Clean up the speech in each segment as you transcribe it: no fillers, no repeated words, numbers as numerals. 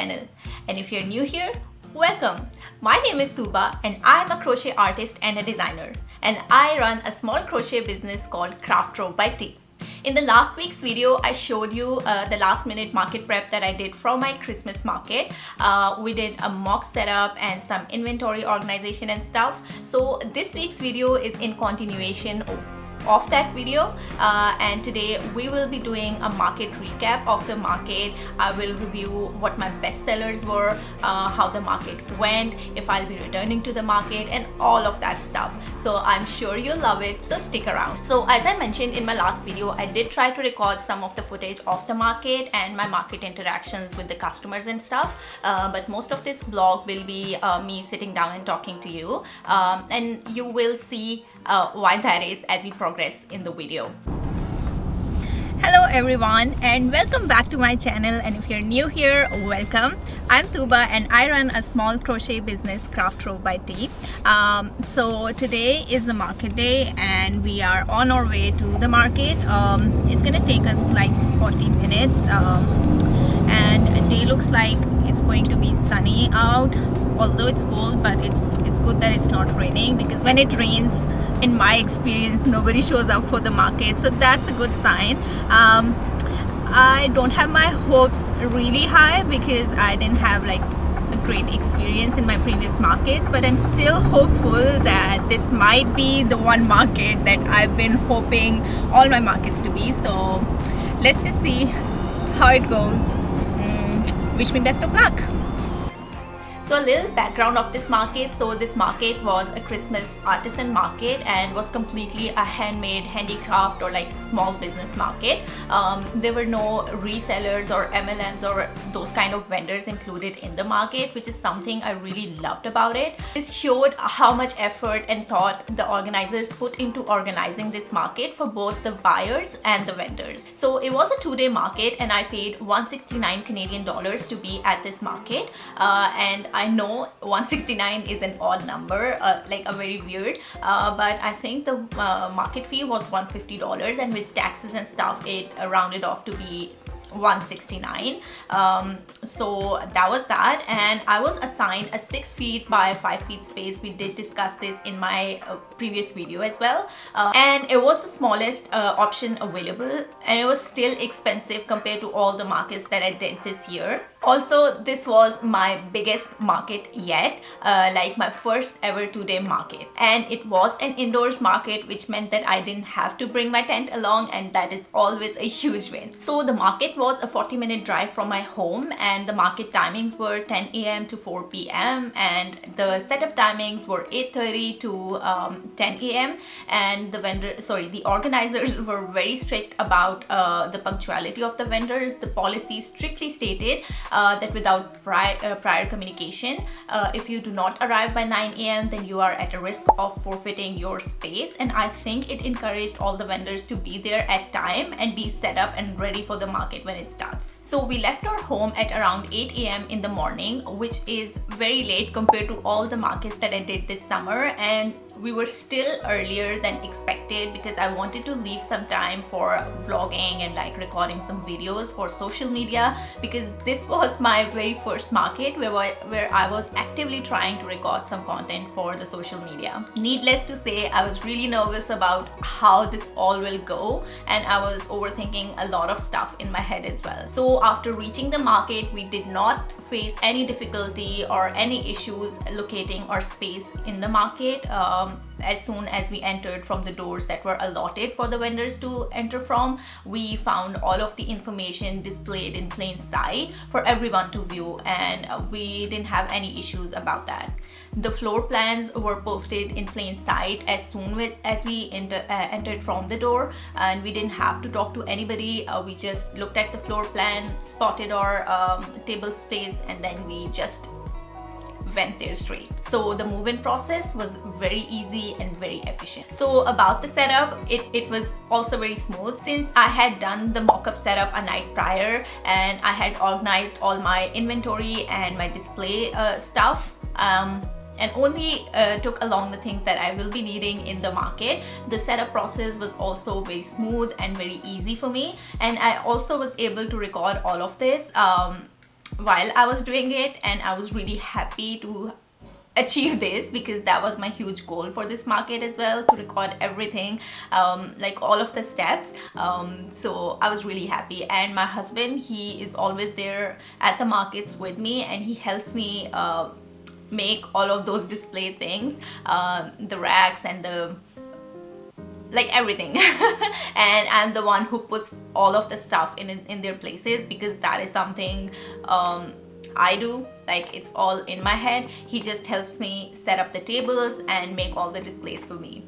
channel, and if you're new here, welcome. My name is Tuba and I'm a crochet artist and a designer, and I run a small crochet business called CrafTrovebyT. In the last week's video, I showed you the last minute market prep that I did for my Christmas market. We did a mock setup and some inventory organization and stuff. So this week's video is in continuation of that video, and today we will be doing a market recap of the market. I will review what my best sellers were, how the market went, if I'll be returning to the market, and all of that stuff. So I'm sure you'll love it, so stick around. So as I mentioned in my last video, I did try to record some of the footage of the market and my market interactions with the customers and stuff, but most of this vlog will be me sitting down and talking to you, and you will see why that is as we progress in the video. Hello everyone and welcome back to my channel, and if you're new here, welcome. I'm Tuba and I run a small crochet business, CrafTrovebyT. So today is the market day and we are on our way to the market. It's gonna take us like 40 minutes, and the day looks like it's going to be sunny out, although it's cold, but it's good that it's not raining, because when it rains, in my experience, nobody shows up for the market, so that's a good sign. I don't have my hopes really high because I didn't have like a great experience in my previous markets, but I'm still hopeful that this might be the one market that I've been hoping all my markets to be. So let's just see how it goes. Wish me best of luck. So a little background of this market. So this market was a Christmas artisan market and was completely a handmade, handicraft or like small business market. There were no resellers or MLMs or those kind of vendors included in the market, which is something I really loved about it. This showed how much effort and thought the organizers put into organizing this market for both the buyers and the vendors. So it was a 2-day market and I paid 169 Canadian dollars to be at this market, and I know 169 is an odd number, like a very weird, but I think the market fee was $150, and with taxes and stuff it rounded off to be 169. So that was that, and I was assigned a 6 feet by 5 feet space. We did discuss this in my previous video as well, and it was the smallest option available, and it was still expensive compared to all the markets that I did this year. Also, this was my biggest market yet, like my first ever 2-day market, and it was an indoors market, which meant that I didn't have to bring my tent along, and that is always a huge win. So the market was a 40-minute drive from my home, and the market timings were 10 a.m. to 4 p.m. and the setup timings were 8:30 to 10 a.m. and the organizers were very strict about the punctuality of the vendors. The policy strictly stated that without prior communication, if you do not arrive by 9 a.m. then you are at a risk of forfeiting your space, and I think it encouraged all the vendors to be there at time and be set up and ready for the market when it starts. So we left our home at around 8 a.m. in the morning, which is very late compared to all the markets that I did this summer, and we were still earlier than expected because I wanted to leave some time for vlogging and like recording some videos for social media, because this was my very first market where I was actively trying to record some content for the social media. Needless to say, I was really nervous about how this all will go, and I was overthinking a lot of stuff in my head as well. So after reaching the market, we did not face any difficulty or any issues locating our space in the market. As soon as we entered from the doors that were allotted for the vendors to enter from, we found all of the information displayed in plain sight for everyone to view, and we didn't have any issues about that. The floor plans were posted in plain sight as soon as we entered from the door, and we didn't have to talk to anybody. We just looked at the floor plan, spotted our table space, and then we just went there straight. So the move-in process was very easy and very efficient. So about the setup, it was also very smooth since I had done the mock-up setup a night prior, and I had organized all my inventory and my display stuff, and only took along the things that I will be needing in the market. The setup process was also very smooth and very easy for me, and I also was able to record all of this while I was doing it, and I was really happy to achieve this because that was my huge goal for this market as well, to record everything, like all of the steps. So I was really happy, and my husband, he is always there at the markets with me, and he helps me make all of those display things, the racks and the like everything. And I'm the one who puts all of the stuff in their places, because that is something I do, like it's all in my head. He just helps me set up the tables and make all the displays for me.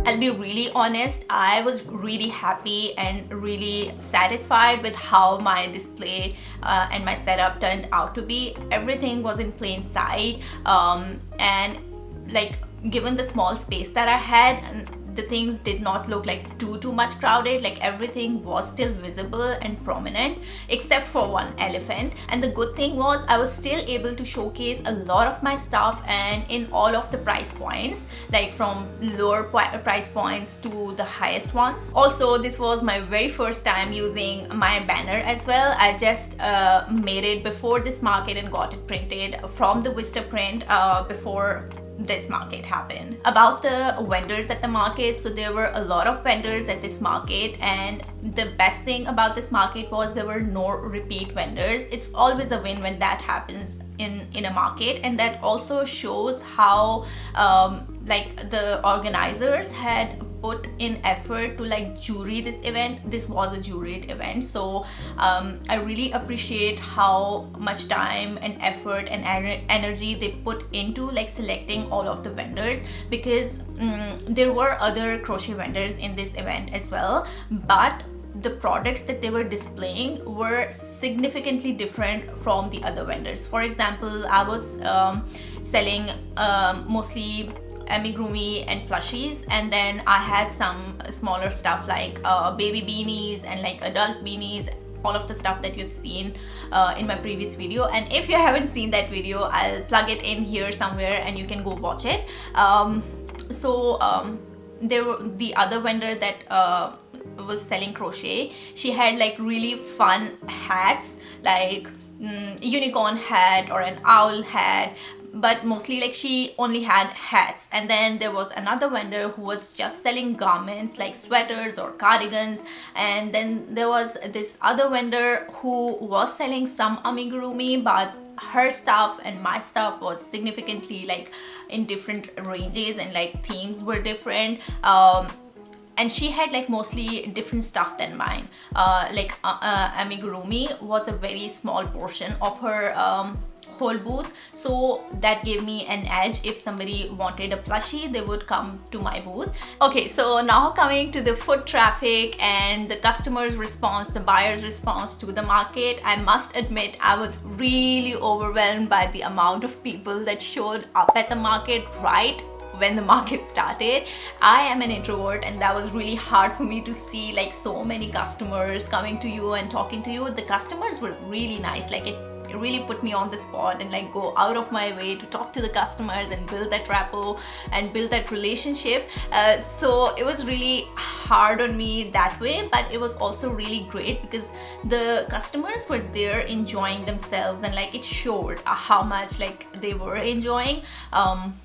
I'll be really honest, I was really happy and really satisfied with how my display and my setup turned out to be. Everything was in plain sight, and like given the small space that I had, the things did not look like too much crowded. Like everything was still visible and prominent, except for one elephant. And the good thing was I was still able to showcase a lot of my stuff, and in all of the price points, like from lower price points to the highest ones. Also, this was my very first time using my banner as well. I just made it before this market and got it printed from the Vistaprint before this market happened. About the vendors at the market, so there were a lot of vendors at this market, and the best thing about this market was there were no repeat vendors. It's always a win when that happens in a market, and that also shows how like the organizers had put in effort to like jury this event. This was a juried event, so I really appreciate how much time and effort and energy they put into like selecting all of the vendors, because there were other crochet vendors in this event as well, but the products that they were displaying were significantly different from the other vendors. For example, I was selling mostly amigurumi and plushies, and then I had some smaller stuff like baby beanies and like adult beanies, all of the stuff that you've seen in my previous video. And if you haven't seen that video, I'll plug it in here somewhere and you can go watch it. There were the other vendor that was selling crochet. She had like really fun hats, like unicorn hat or an owl hat, but mostly like she only had hats. And then there was another vendor who was just selling garments like sweaters or cardigans, and then there was this other vendor who was selling some amigurumi, but her stuff and my stuff was significantly like in different ranges, and like themes were different. And she had like mostly different stuff than mine. Amigurumi was a very small portion of her whole booth, so that gave me an edge. If somebody wanted a plushie, they would come to my booth. Okay, so now coming to the foot traffic and the customers' response, the buyers' response to the market, I must admit I was really overwhelmed by the amount of people that showed up at the market right when the market started. I am an introvert, and that was really hard for me to see like so many customers coming to you and talking to you. The customers were really nice. Like it really put me on the spot and like go out of my way to talk to the customers and build that rapport and build that relationship. So it was really hard on me that way, but it was also really great because the customers were there enjoying themselves, and like it showed how much like they were enjoying.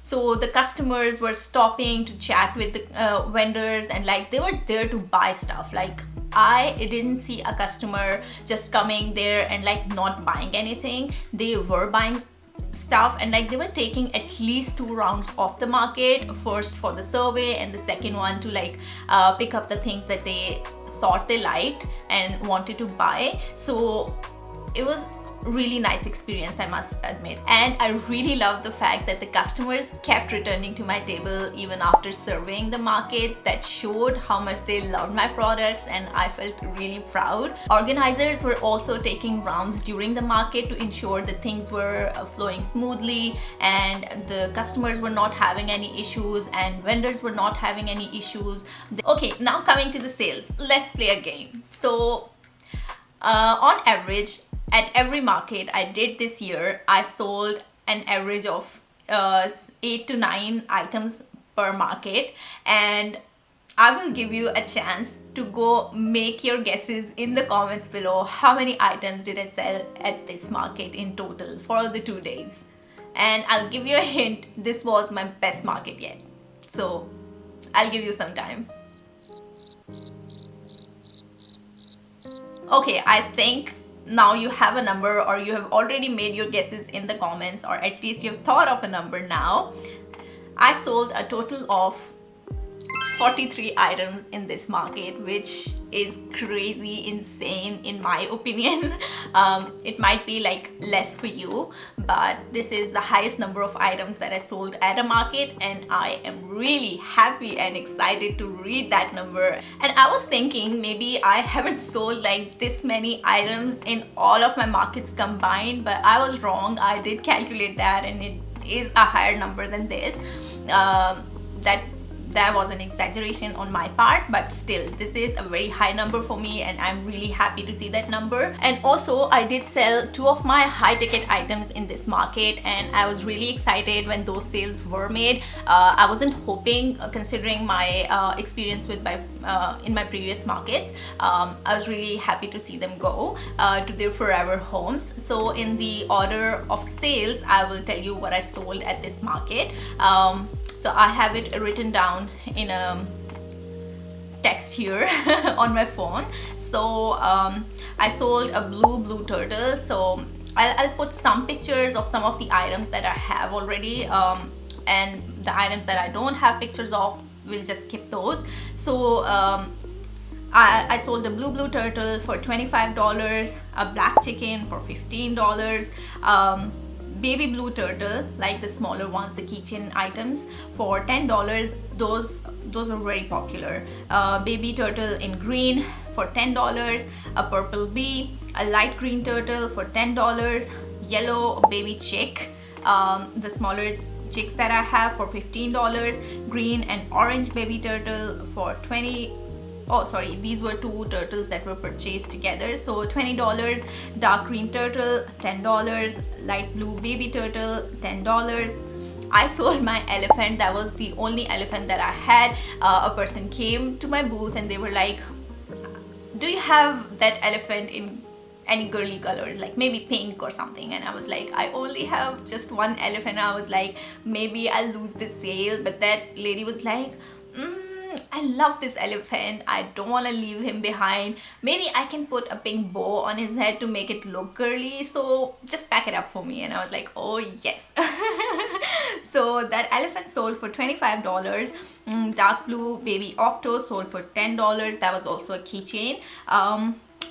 So the customers were stopping to chat with the vendors, and like they were there to buy stuff. Like I didn't see a customer just coming there and like not buying anything. They were buying stuff, and like they were taking at least 2 rounds of the market, first for the survey and the second one to like pick up the things that they thought they liked and wanted to buy. So it was really nice experience, I must admit. And I really love the fact that the customers kept returning to my table even after surveying the market. That showed how much they loved my products, and I felt really proud. Organizers were also taking rounds during the market to ensure that things were flowing smoothly and the customers were not having any issues and vendors were not having any issues. Okay, now coming to the sales, let's play a game. So on average, at every market I did this year, I sold an average of 8 to 9 items per market, and I will give you a chance to go make your guesses in the comments below. How many items did I sell at this market in total for the 2 days? And I'll give you a hint, this was my best market yet. So I'll give you some time. Okay, I think now you have a number, or you have already made your guesses in the comments, or at least you've thought of a number now. I sold a total of 43 items in this market, which is crazy insane in my opinion. It might be like less for you, but this is the highest number of items that I sold at a market, and I am really happy and excited to read that number. And I was thinking maybe I haven't sold like this many items in all of my markets combined, but I was wrong. I did calculate that, and it is a higher number than this. That was an exaggeration on my part, but still this is a very high number for me, and I'm really happy to see that number. And also I did sell 2 of my high ticket items in this market, and I was really excited when those sales were made. I wasn't hoping, considering my experience with in my previous markets. I was really happy to see them go to their forever homes. So in the order of sales, I will tell you what I sold at this market. So I have it written down in a text here on my phone. So I sold a blue turtle. So I'll put some pictures of some of the items that I have already, and the items that I don't have pictures of, we'll just skip those. So I sold a blue turtle for $25, a black chicken for $15, baby blue turtle, like the smaller ones, the keychain items, for $10. Those are very popular. Baby turtle in green for $10, a purple bee, a light green turtle for $10, yellow baby chick, the smaller chicks that I have, for $15, green and orange baby turtle for $20. Oh sorry, these were 2 turtles that were purchased together, so $20, dark green turtle $10, light blue baby turtle $10. I sold my elephant. That was the only elephant that I had. A person came to my booth and they were like, do you have that elephant in any girly colors, like maybe pink or something? And I was like, I only have just one elephant. I was like, maybe I'll lose this sale, but that lady was like, I love this elephant, I don't want to leave him behind. Maybe I can put a pink bow on his head to make it look girly, so just pack it up for me. And I was like, oh yes. So that elephant sold for $25. Dark blue baby octo sold for $10. That was also a keychain.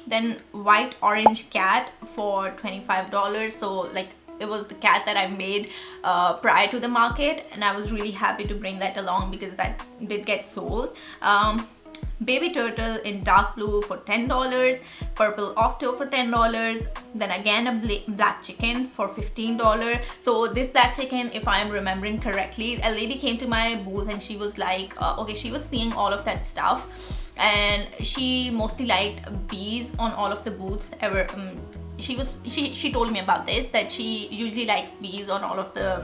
Then white orange cat for $25. So like, it was the cat that I made prior to the market, and I was really happy to bring that along because that did get sold. Baby turtle in dark blue for $10, purple octo for $10, then again a black chicken for $15. So this black chicken, if I'm remembering correctly, a lady came to my booth and she was like, okay, she was seeing all of that stuff, and she mostly liked bees on all of the booths ever. She told me about this, that she usually likes bees on all of the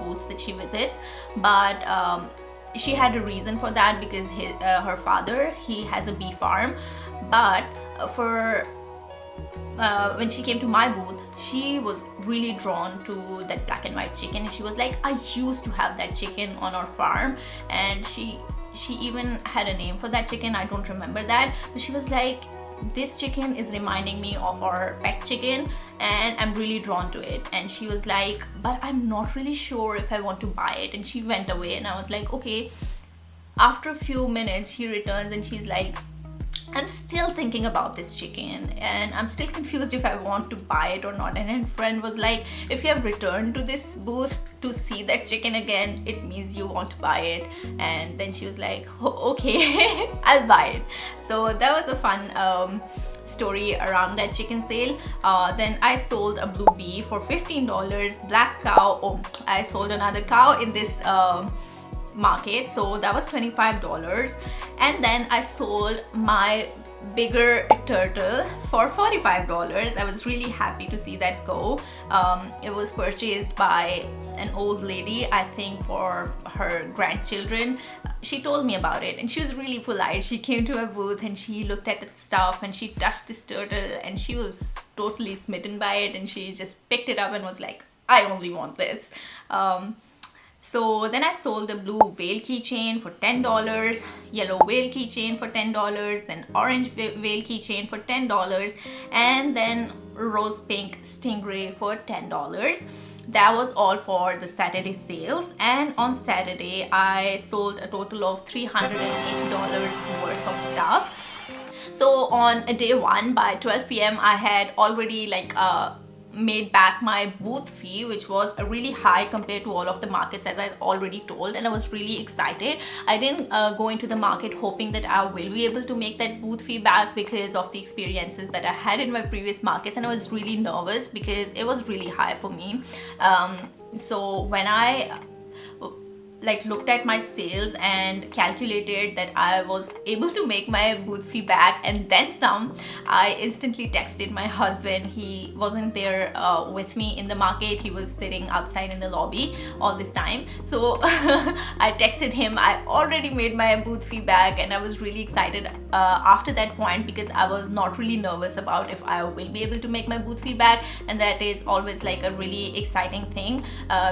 booths that she visits, but she had a reason for that because her father, he has a bee farm. But when she came to my booth, she was really drawn to that black and white chicken. She was like, I used to have that chicken on our farm, and she even had a name for that chicken. I don't remember that, but she was like, this chicken is reminding me of our pet chicken and I'm really drawn to it. And she was like, but I'm not really sure if I want to buy it. And she went away, and I was like, okay. After a few minutes she returns and she's like, I'm still thinking about this chicken and I'm still confused if I want to buy it or not. And her friend was like, if you have returned to this booth to see that chicken again, it means you want to buy it. And then she was like, oh, okay, I'll buy it. So that was a fun story around that chicken sale. Then I sold a blue bee for $15, black cow. Oh, I sold another cow in this market, so that was $25. And then I sold my bigger turtle for $45. I was really happy to see that go. It was purchased by an old lady, I think for her grandchildren. She told me about it and she was really polite. She came to my booth and she looked at the stuff and she touched this turtle and she was totally smitten by it, and she just picked it up and was like, I only want this. So then I sold the blue whale keychain for $10, yellow whale keychain for $10, then orange whale keychain for $10, and then rose pink stingray for $10. That was all for the Saturday sales, and on Saturday I sold a total of $380 worth of stuff. So on day one, by 12 p.m. I had already made back my booth fee, which was really high compared to all of the markets, as I already told, and I was really excited. I didn't go into the market hoping that I will be able to make that booth fee back because of the experiences that I had in my previous markets, and I was really nervous because it was really high for me. So when I looked at my sales and calculated that I was able to make my booth fee back and then some, I instantly texted my husband. He wasn't there with me in the market. He was sitting outside in the lobby all this time. So I texted him, I already made my booth fee back, and I was really excited after that point because I was not really nervous about if I will be able to make my booth fee back, and that is always like a really exciting thing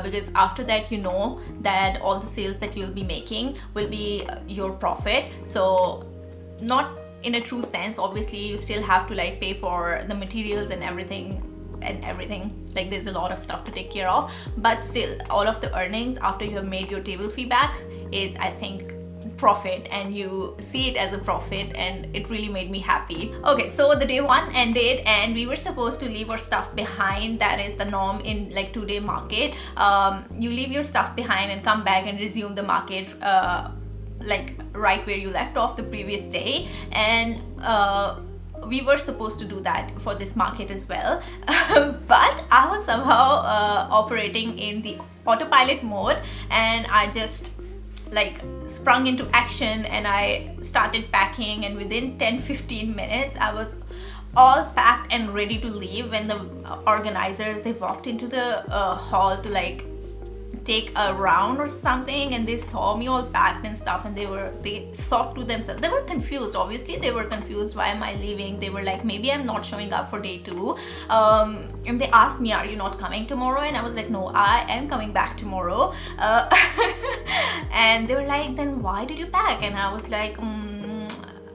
because after that you know that all the sales that you'll be making will be your profit. So not in a true sense, obviously you still have to pay for the materials and everything, like there's a lot of stuff to take care of, but still all of the earnings after you have made your table fee back is, I think, profit, and you see it as a profit, and it really made me happy. Okay, so the day one ended and we were supposed to leave our stuff behind. That is the norm in 2-day market. You leave your stuff behind and come back and resume the market right where you left off the previous day, and we were supposed to do that for this market as well. But I was somehow operating in the autopilot mode, and I just sprung into action and I started packing, and within 10-15 minutes I was all packed and ready to leave when the organizers, they walked into the hall to take a round or something, and they saw me all packed and stuff, and they thought to themselves, they were confused. Obviously they were confused, why am I leaving? They were like, maybe I'm not showing up for day 2, and they asked me, are you not coming tomorrow? And I was like, no, I am coming back tomorrow. And they were like, then why did you pack? And I was like,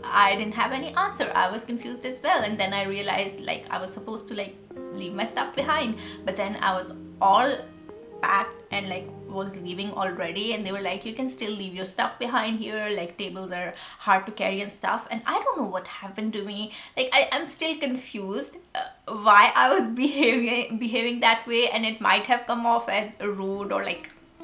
I didn't have any answer. I was confused as well. And then I realized I was supposed to leave my stuff behind, but then I was all packed and was leaving already, and they were like, you can still leave your stuff behind here, tables are hard to carry and stuff. And I don't know what happened to me. I'm still confused why I was behaving that way, and it might have come off as rude or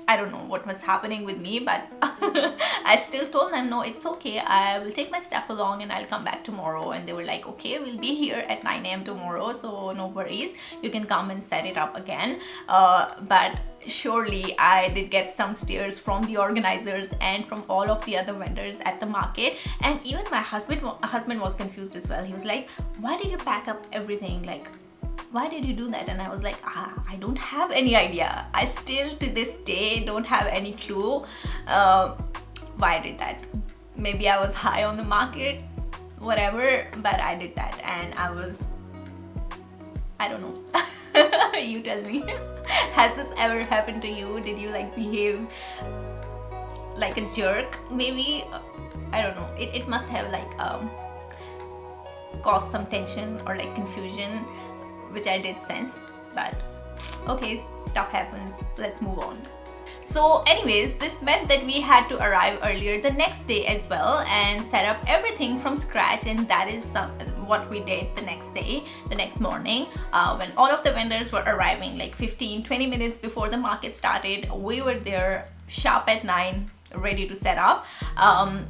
I don't know what was happening with me, but I still told them, no, it's okay, I will take my stuff along and I'll come back tomorrow. And they were like, okay, we'll be here at 9 a.m. tomorrow, so no worries, you can come and set it up again. But surely I did get some stares from the organizers and from all of the other vendors at the market, and even my husband was confused as well. He was like, why did you pack up everything? Why did you do that? And I was like, I don't have any idea. I still to this day don't have any clue why I did that. Maybe I was high on the market, whatever, but I did that, and I don't know. You tell me. Has this ever happened to you? Did you behave like a jerk? Maybe, I don't know. It must have caused some tension or confusion, which I did sense, but okay, stuff happens, let's move on. So anyways, this meant that we had to arrive earlier the next day as well and set up everything from scratch, and that is what we did the next day, the next morning, when all of the vendors were arriving 15-20 minutes before the market started. We were there sharp at 9, ready to set up.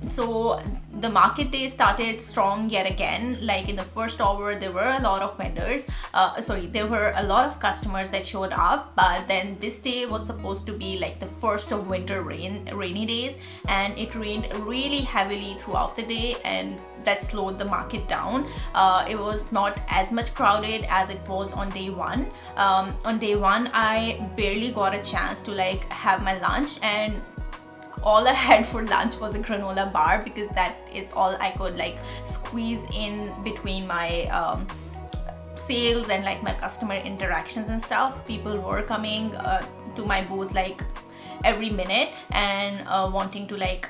So the market day started strong yet again. Like in the first hour there were a lot of vendors, there were a lot of customers that showed up, but then this day was supposed to be like the first of winter rainy days, and it rained really heavily throughout the day, and that slowed the market down. It was not as much crowded as it was on day one. On day one I barely got a chance to like have my lunch, and all I had for lunch was a granola bar, because that is all I could like squeeze in between my sales and like my customer interactions and stuff. People were coming to my booth like every minute and wanting to like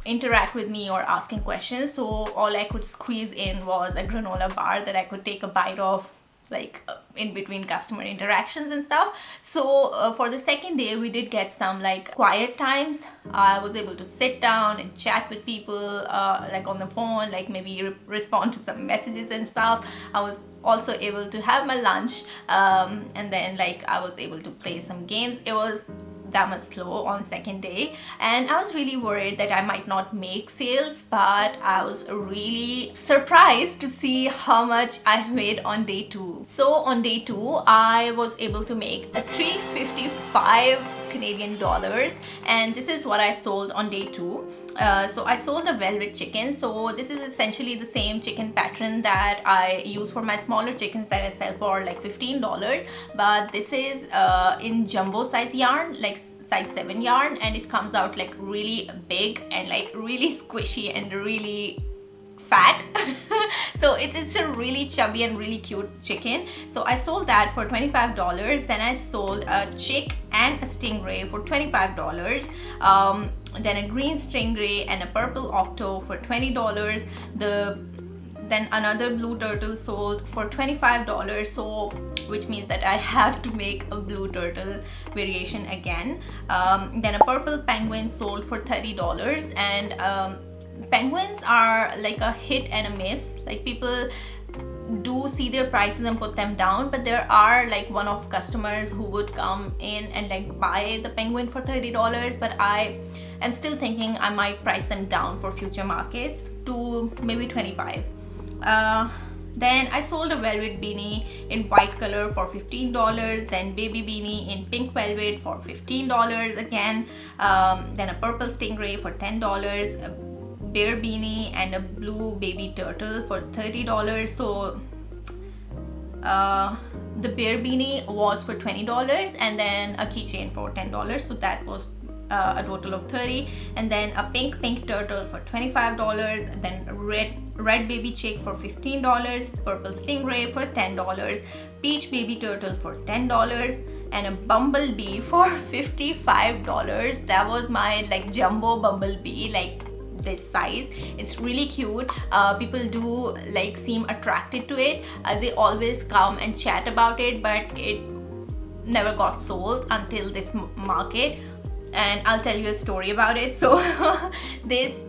interact with me or asking questions, so all I could squeeze in was a granola bar that I could take a bite of like in between customer interactions and stuff. So for the second day we did get some like quiet times. I was able to sit down and chat with people like on the phone, like maybe respond to some messages and stuff. I was also able to have my lunch, and then like I was able to play some games. It was that much slow on second day, and I was really worried that I might not make sales, but I was really surprised to see how much I made on day two. So on day two I was able to make a 355 Canadian dollars, and this is what I sold on day two. So I sold a velvet chicken. So this is essentially the same chicken pattern that I use for my smaller chickens that I sell for like $15, but this is in jumbo size yarn, like size 7 yarn, and it comes out like really big and like really squishy and really fat. So it's a really chubby and really cute chicken. So I sold that for $25. Then I sold a chick and a stingray for $25. Then a green stingray and a purple octo for $20. Then another blue turtle sold for $25, so which means that I have to make a blue turtle variation again. Then a purple penguin sold for $30, and penguins are like a hit and a miss. Like people do see their prices and put them down, but there are like one-off customers who would come in and like buy the penguin for $30, but I am still thinking I might price them down for future markets to maybe $25. Then I sold a velvet beanie in white color for $15, then baby beanie in pink velvet for $15 again, then a purple stingray for $10, a bear beanie and a blue baby turtle for $30. So the bear beanie was for $20, and then a keychain for $10, so that was a total of $30. And then a pink turtle for $25, then red baby chick for $15, purple stingray for $10, peach baby turtle for $10, and a bumblebee for $55. That was my like jumbo bumblebee, like this size. It's really cute. People do like seem attracted to it. They always come and chat about it, but it never got sold until this market. And I'll tell you a story about it. So this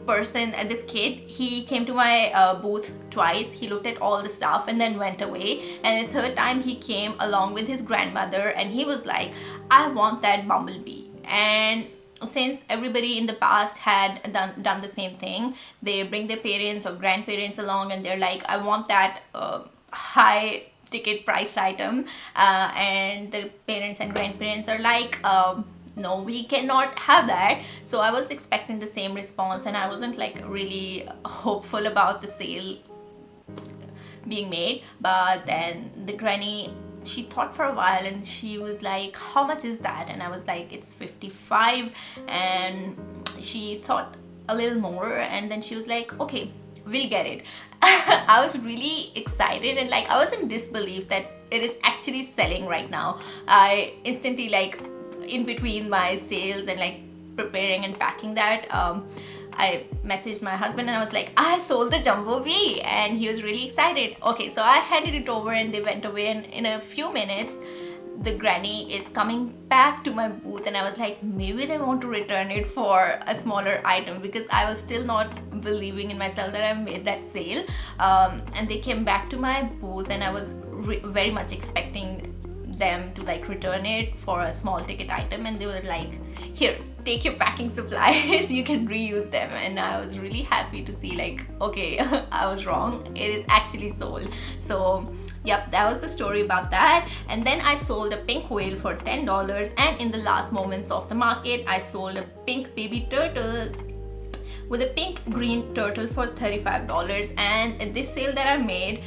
kid, he came to my booth twice. He looked at all the stuff and then went away, and the third time he came along with his grandmother, and he was like, I want that bumblebee. And since everybody in the past had done the same thing, they bring their parents or grandparents along and they're like, I want that high ticket priced item, and the parents and grandparents are like, no, we cannot have that. So I was expecting the same response, and I wasn't like really hopeful about the sale being made. But then the granny, she thought for a while and she was like, how much is that? And I was like, it's $55. And she thought a little more, and then she was like, okay, we'll get it. I was really excited, and like I was in disbelief that it is actually selling right now. I instantly, like in between my sales and like preparing and packing that, I messaged my husband and I was like, I sold the jumbo bee, and he was really excited. Okay, so I handed it over and they went away, and in a few minutes the granny is coming back to my booth, and I was like, maybe they want to return it for a smaller item, because I was still not believing in myself that I made that sale. And they came back to my booth, and I was very much expecting them to like return it for a small ticket item, and they were like, here, take your packing supplies, you can reuse them. And I was really happy to see like, okay, I was wrong, it is actually sold. So yep, that was the story about that. And then I sold a pink whale for $10, and in the last moments of the market I sold a pink baby turtle with a pink green turtle for $35. And in this sale that I made,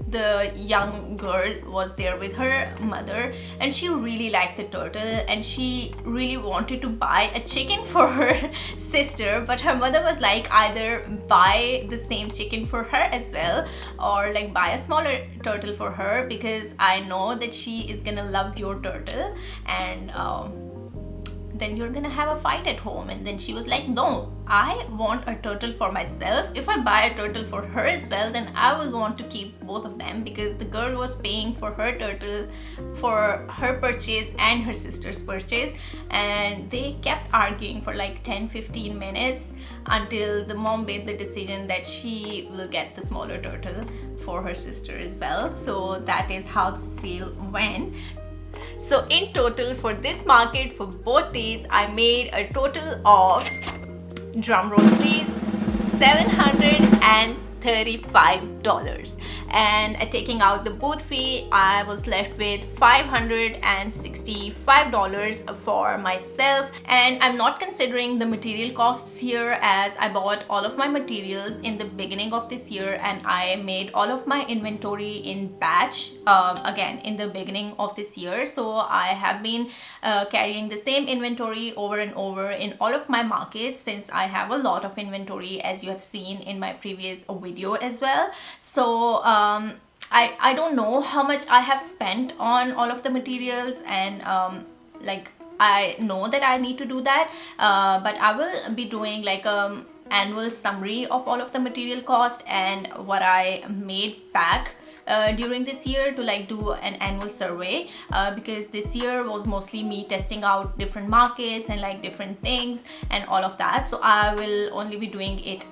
the young girl was there with her mother, and she really liked the turtle, and she really wanted to buy a chicken for her sister, but her mother was like, either buy the same chicken for her as well, or like buy a smaller turtle for her, because I know that she is gonna love your turtle, and then you're gonna have a fight at home. And then she was like, no, I want a turtle for myself. If I buy a turtle for her as well, then I will want to keep both of them, because the girl was paying for her turtle for her purchase and her sister's purchase. And they kept arguing for like 10-15 minutes until the mom made the decision that she will get the smaller turtle for her sister as well. So that is how the sale went. So in total for this market, for both days, I made a total of, drumroll please, $735. And taking out the booth fee, I was left with $565 for myself. And I'm not considering the material costs here, as I bought all of my materials in the beginning of this year, and I made all of my inventory in batch again in the beginning of this year. So I have been carrying the same inventory over and over in all of my markets, since I have a lot of inventory, as you have seen in my previous video as well. So I don't know how much I have spent on all of the materials, and like I know that I need to do that, but I will be doing like annual summary of all of the material cost and what I made back during this year, to like do an annual survey, because this year was mostly me testing out different markets and like different things and all of that. So I will only be doing it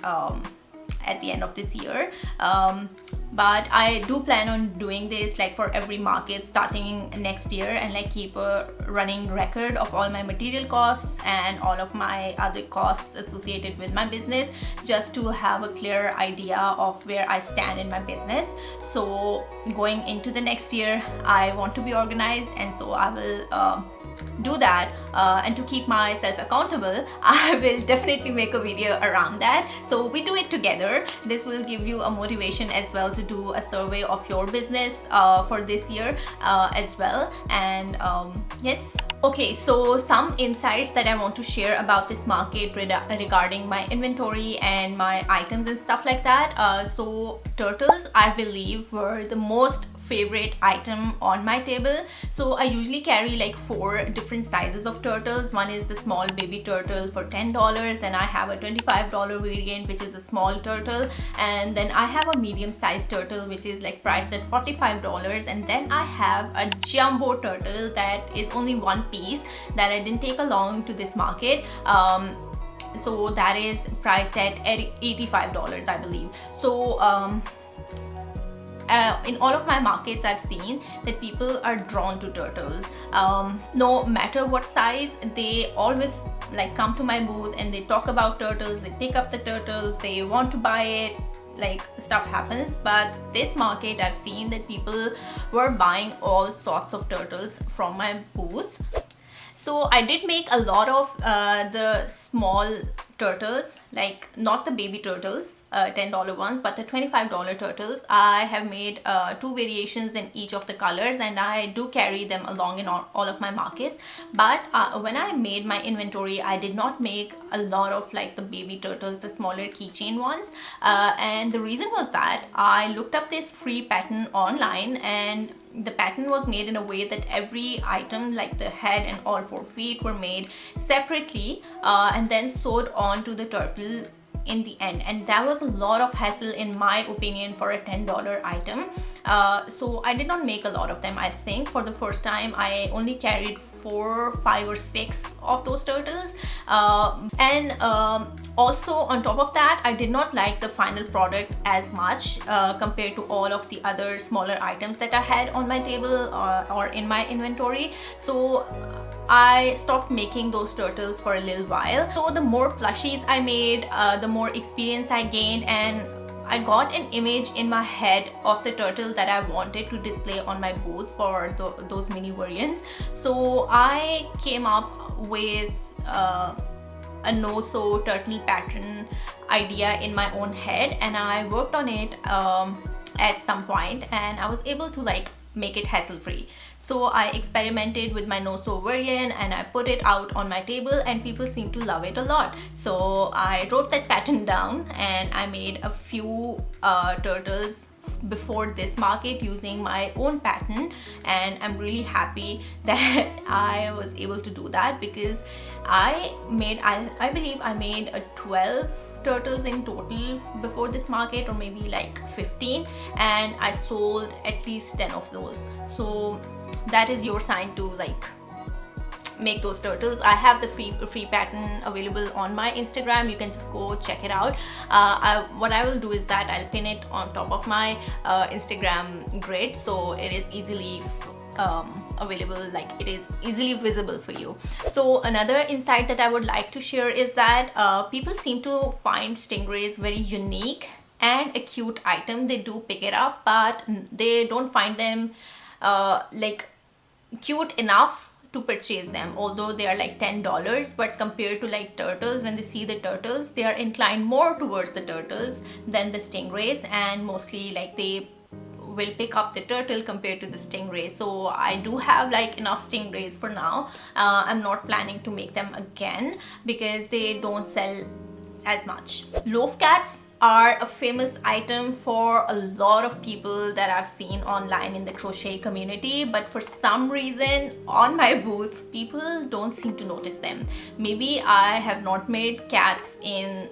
at the end of this year, but I do plan on doing this like for every market starting next year, and like keep a running record of all my material costs and all of my other costs associated with my business, just to have a clear idea of where I stand in my business. So going into the next year, I want to be organized, and so I will do that, and to keep myself accountable, I will definitely make a video around that. So we do it together. This will give you a motivation as well to do a survey of your business for this year as well. And yes, okay, so some insights that I want to share about this market regarding my inventory and my items and stuff like that. So turtles, I believe, were the most favorite item on my table. So I usually carry like 4 different sizes of turtles. One is the small baby turtle for $10, then I have a $25 variant, which is a small turtle, and then I have a medium sized turtle which is like priced at $45, and then I have a jumbo turtle that is only one piece that I didn't take along to this market. So that is priced at $85, I believe. So in all of my markets, I've seen that people are drawn to turtles. No matter what size, they always like come to my booth and they talk about turtles, they pick up the turtles, they want to buy it, like stuff happens. But this market, I've seen that people were buying all sorts of turtles from my booth. So I did make a lot of the small turtles, like not the baby turtles, $10 ones, but the $25 turtles. I have made 2 variations in each of the colors, and I do carry them along in all of my markets. But when I made my inventory, I did not make a lot of like the baby turtles, the smaller keychain ones, and the reason was that I looked up this free pattern online, and the pattern was made in a way that every item, like the head and all 4 feet, were made separately and then sewed onto the turtle in the end, and that was a lot of hassle in my opinion for a $10 item. So I did not make a lot of them. I think for the first time I only carried 4, 5 or 6 of those turtles, and Also, on top of that, I did not like the final product as much compared to all of the other smaller items that I had on my table or in my inventory. So I stopped making those turtles for a little while. So the more plushies I made, the more experience I gained, and I got an image in my head of the turtle that I wanted to display on my booth for those mini variants. So I came up with a no-sew turtle pattern idea in my own head, and I worked on it at some point, and I was able to like make it hassle-free. So I experimented with my no-sew variant and I put it out on my table, and people seem to love it a lot. So I wrote that pattern down and I made a few turtles before this market using my own pattern, and I'm really happy that I was able to do that, because I believe I made a 12 turtles in total before this market, or maybe like 15, and I sold at least 10 of those. So that is your sign to like make those turtles. I have the free pattern available on my Instagram. You can just go check it out. What I will do is that I'll pin it on top of my Instagram grid, so it is easily available, like it is easily visible for you. So another insight that I would like to share is that people seem to find stingrays very unique and a cute item. They do pick it up, but they don't find them like cute enough to purchase them, although they are like $10. But compared to like turtles, when they see the turtles, they are inclined more towards the turtles than the stingrays, and mostly like they will pick up the turtle compared to the stingray. So I do have like enough stingrays for now. I'm not planning to make them again because they don't sell as much. Loaf cats are a famous item for a lot of people that I've seen online in the crochet community, but for some reason on my booth people don't seem to notice them. Maybe I have not made cats in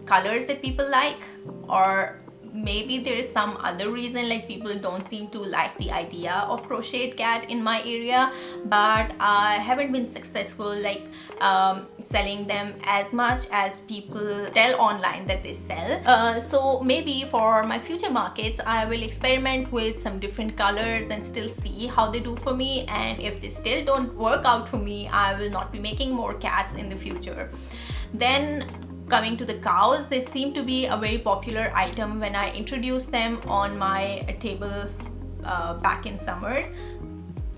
colors that people like, or maybe there is some other reason, like people don't seem to like the idea of crocheted cat in my area, but I haven't been successful like selling them as much as people tell online that they sell. So maybe for my future markets I will experiment with some different colors and still see how they do for me, and if they still don't work out for me, I will not be making more cats in the future. Then coming to the cows, they seem to be a very popular item when I introduced them on my table back in summers,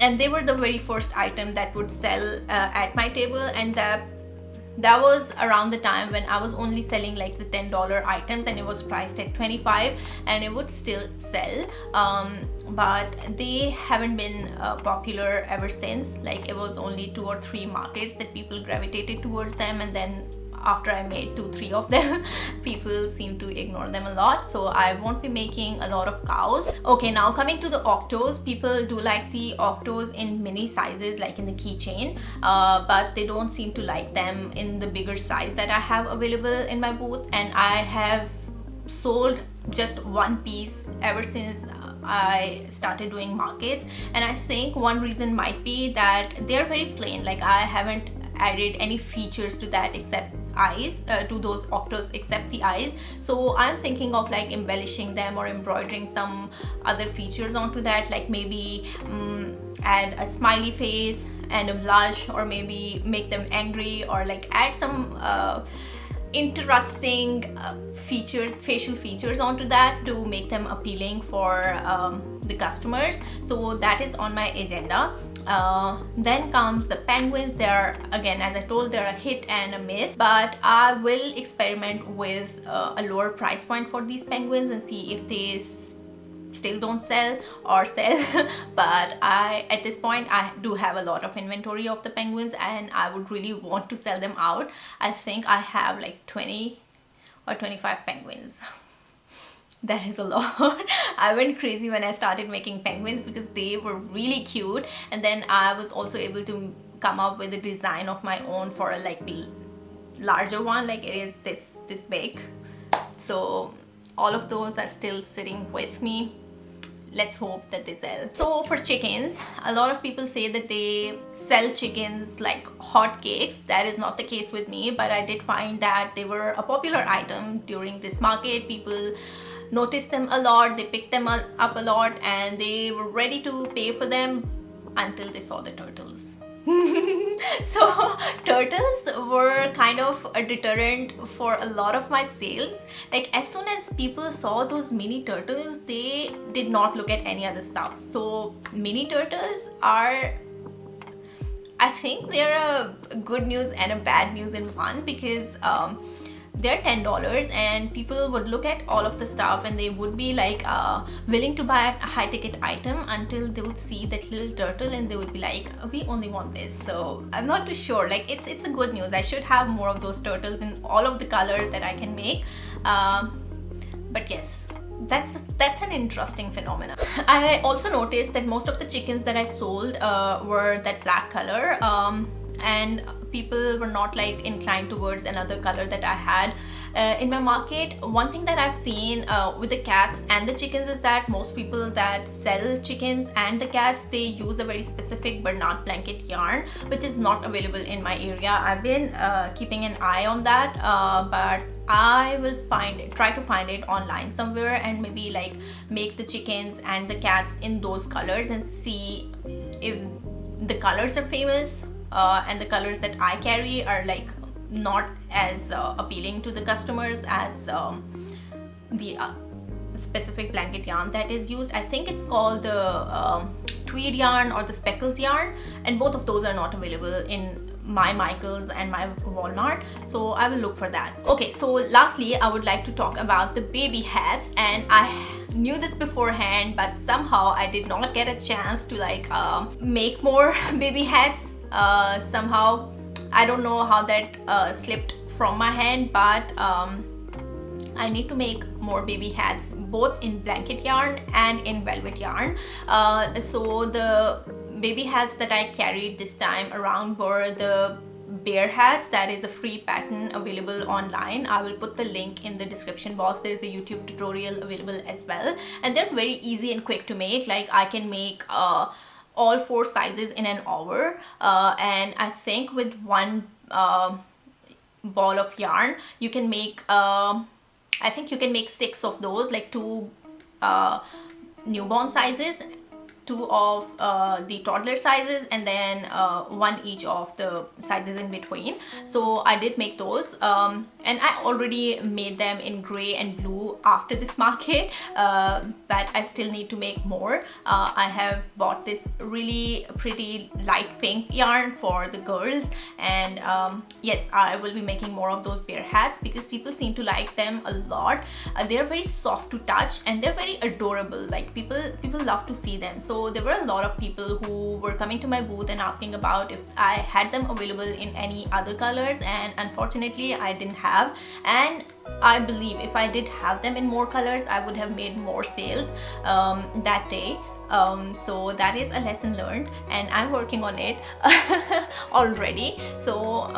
and they were the very first item that would sell at my table, and that was around the time when I was only selling like the $10 items, and it was priced at $25 and it would still sell, but they haven't been popular ever since. Like it was only 2 or 3 markets that people gravitated towards them, and then after I made 2-3 of them, people seem to ignore them a lot. So I won't be making a lot of cows. Okay, now coming to the octos, people do like the octos in mini sizes, like in the keychain, but they don't seem to like them in the bigger size that I have available in my booth, and I have sold just one piece ever since I started doing markets. And I think one reason might be that they're very plain, like I haven't added any features to that except eyes, to those octos except the eyes. So I'm thinking of like embellishing them or embroidering some other features onto that, like maybe add a smiley face and a blush, or maybe make them angry, or like add some interesting features, facial features onto that to make them appealing for the customers. So that is on my agenda. Then comes the penguins. They're, again, as I told, they're a hit and a miss, but I will experiment with a lower price point for these penguins and see if they still don't sell or sell. But at this point I do have a lot of inventory of the penguins, and I would really want to sell them out. I think I have like 20 or 25 penguins. That is a lot. I went crazy when I started making penguins because they were really cute, and then I was also able to come up with a design of my own for a like larger one, like it is this big. So all of those are still sitting with me. let's hope that they sell. So for chickens, a lot of people say that they sell chickens like hotcakes. That is not the case with me, but I did find that they were a popular item during this market. People noticed them a lot, they picked them up a lot, and they were ready to pay for them until they saw the turtles. So turtles were kind of a deterrent for a lot of my sales. Like as soon as people saw those mini turtles, they did not look at any other stuff. So mini turtles are, I think they're a good news and a bad news in one, because they're $10 and people would look at all of the stuff and they would be like willing to buy a high ticket item until they would see that little turtle and they would be like, we only want this. So I'm not too sure, like it's a good news. I should have more of those turtles in all of the colors that I can make, but yes, that's an interesting phenomenon. I also noticed that most of the chickens that I sold were that black color, and people were not like inclined towards another color that I had in my market. One thing that I've seen with the cats and the chickens is that most people that sell chickens and the cats, they use a very specific Bernard blanket yarn, which is not available in my area. I've been keeping an eye on that, but I will try to find it online somewhere and maybe like make the chickens and the cats in those colors and see if the colors are famous. And the colors that I carry are like not as appealing to the customers as the specific blanket yarn that is used. I think it's called the tweed yarn or the speckles yarn, and both of those are not available in my Michaels and my Walmart, so I will look for that. Okay, so lastly I would like to talk about the baby hats, and I knew this beforehand, but somehow I did not get a chance to like make more baby hats. Somehow I don't know how that slipped from my hand, but I need to make more baby hats both in blanket yarn and in velvet yarn. So the baby hats that I carried this time around were the bear hats. That is a free pattern available online. I will put the link in the description box. There is a YouTube tutorial available as well, and they're very easy and quick to make. Like I can make all 4 sizes in an hour, and I think with one ball of yarn you can make I think you can make 6 of those, like 2 newborn sizes, 2 of the toddler sizes, and then 1 each of the sizes in between. So I did make those, and I already made them in gray and blue after this market, but I still need to make more. I have bought this really pretty light pink yarn for the girls, and yes, I will be making more of those bear hats because people seem to like them a lot. They're very soft to touch and they're very adorable. Like people love to see them. So there were a lot of people who were coming to my booth and asking about if I had them available in any other colors, and unfortunately I didn't have. And I believe if I did have them in more colors, I would have made more sales that day. So that is a lesson learned, and I'm working on it already. So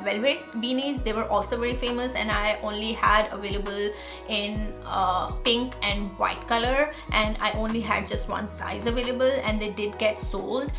velvet beanies, they were also very famous, and I only had available in pink and white color, and I only had just 1 size available, and they did get sold.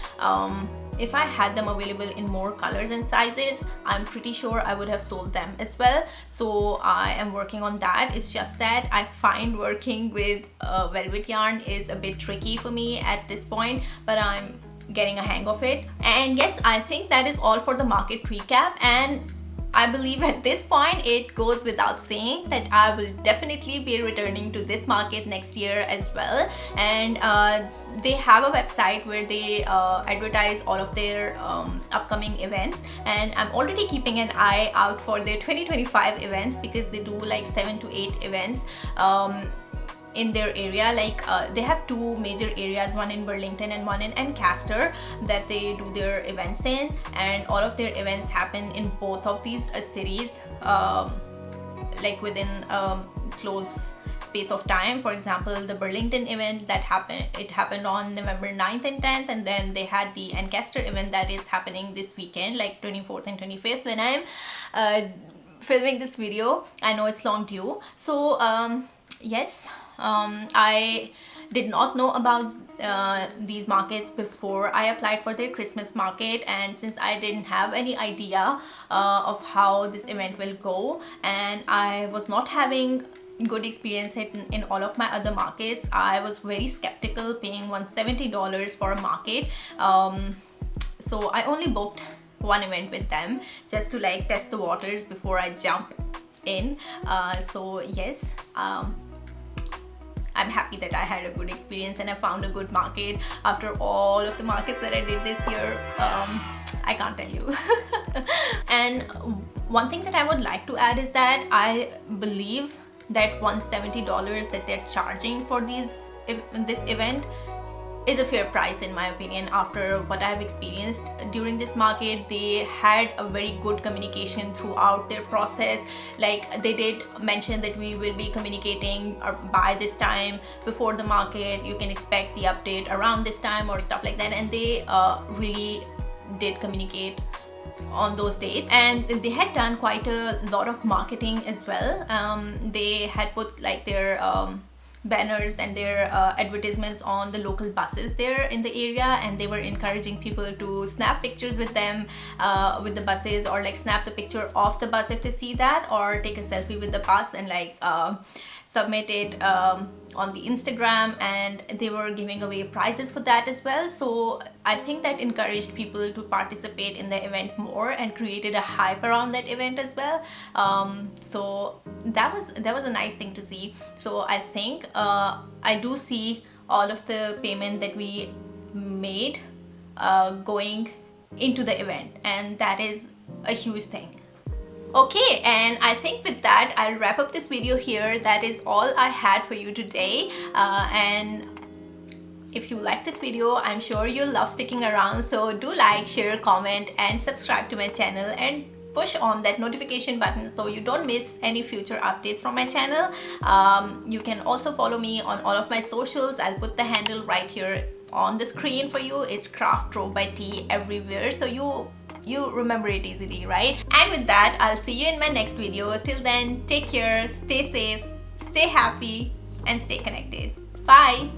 If I had them available in more colors and sizes, I'm pretty sure I would have sold them as well. So I am working on that. It's just that I find working with velvet yarn is a bit tricky for me at this point, but I'm getting a hang of it. And yes, I think that is all for the market recap, and I believe at this point it goes without saying that I will definitely be returning to this market next year as well. And they have a website where they advertise all of their upcoming events, and I'm already keeping an eye out for their 2025 events because they do like 7 to 8 events in their area. Like they have 2 major areas, one in Burlington and one in Ancaster, that they do their events in, and all of their events happen in both of these cities like within close space of time. For example, the Burlington event that happened on November 9th and 10th, and then they had the Ancaster event that is happening this weekend, like 24th and 25th when I'm filming this video. I know it's long due. So yes, I did not know about these markets before I applied for their Christmas market, and since I didn't have any idea of how this event will go, and I was not having good experience in all of my other markets, I was very skeptical paying $170 for a market. So I only booked one event with them just to like test the waters before I jump in. So yes, I'm happy that I had a good experience and I found a good market after all of the markets that I did this year. I can't tell you. And one thing that I would like to add is that I believe that $170 that they're charging for this event is a fair price in my opinion. After what I've experienced during this market, they had a very good communication throughout their process. Like they did mention that we will be communicating by this time before the market, you can expect the update around this time or stuff like that, and they really did communicate on those dates. And they had done quite a lot of marketing as well. They had put like their banners and their advertisements on the local buses there in the area, and they were encouraging people to snap pictures with them with the buses, or like snap the picture of the bus if they see that, or take a selfie with the bus and like submit it on the Instagram, and they were giving away prizes for that as well. So I think that encouraged people to participate in the event more and created a hype around that event as well. So that was a nice thing to see. So I think I do see all of the payment that we made going into the event, and that is a huge thing. Okay, and I think with that I'll wrap up this video here. That is all I had for you today, and if you like this video, I'm sure you'll love sticking around. So do like, share, comment and subscribe to my channel, and push on that notification button so you don't miss any future updates from my channel. You can also follow me on all of my socials. I'll put the handle right here on the screen for you. It's CrafTrovebyT everywhere, so you remember it easily, right? And with that, I'll see you in my next video. Till then, take care, stay safe, stay happy and stay connected. Bye.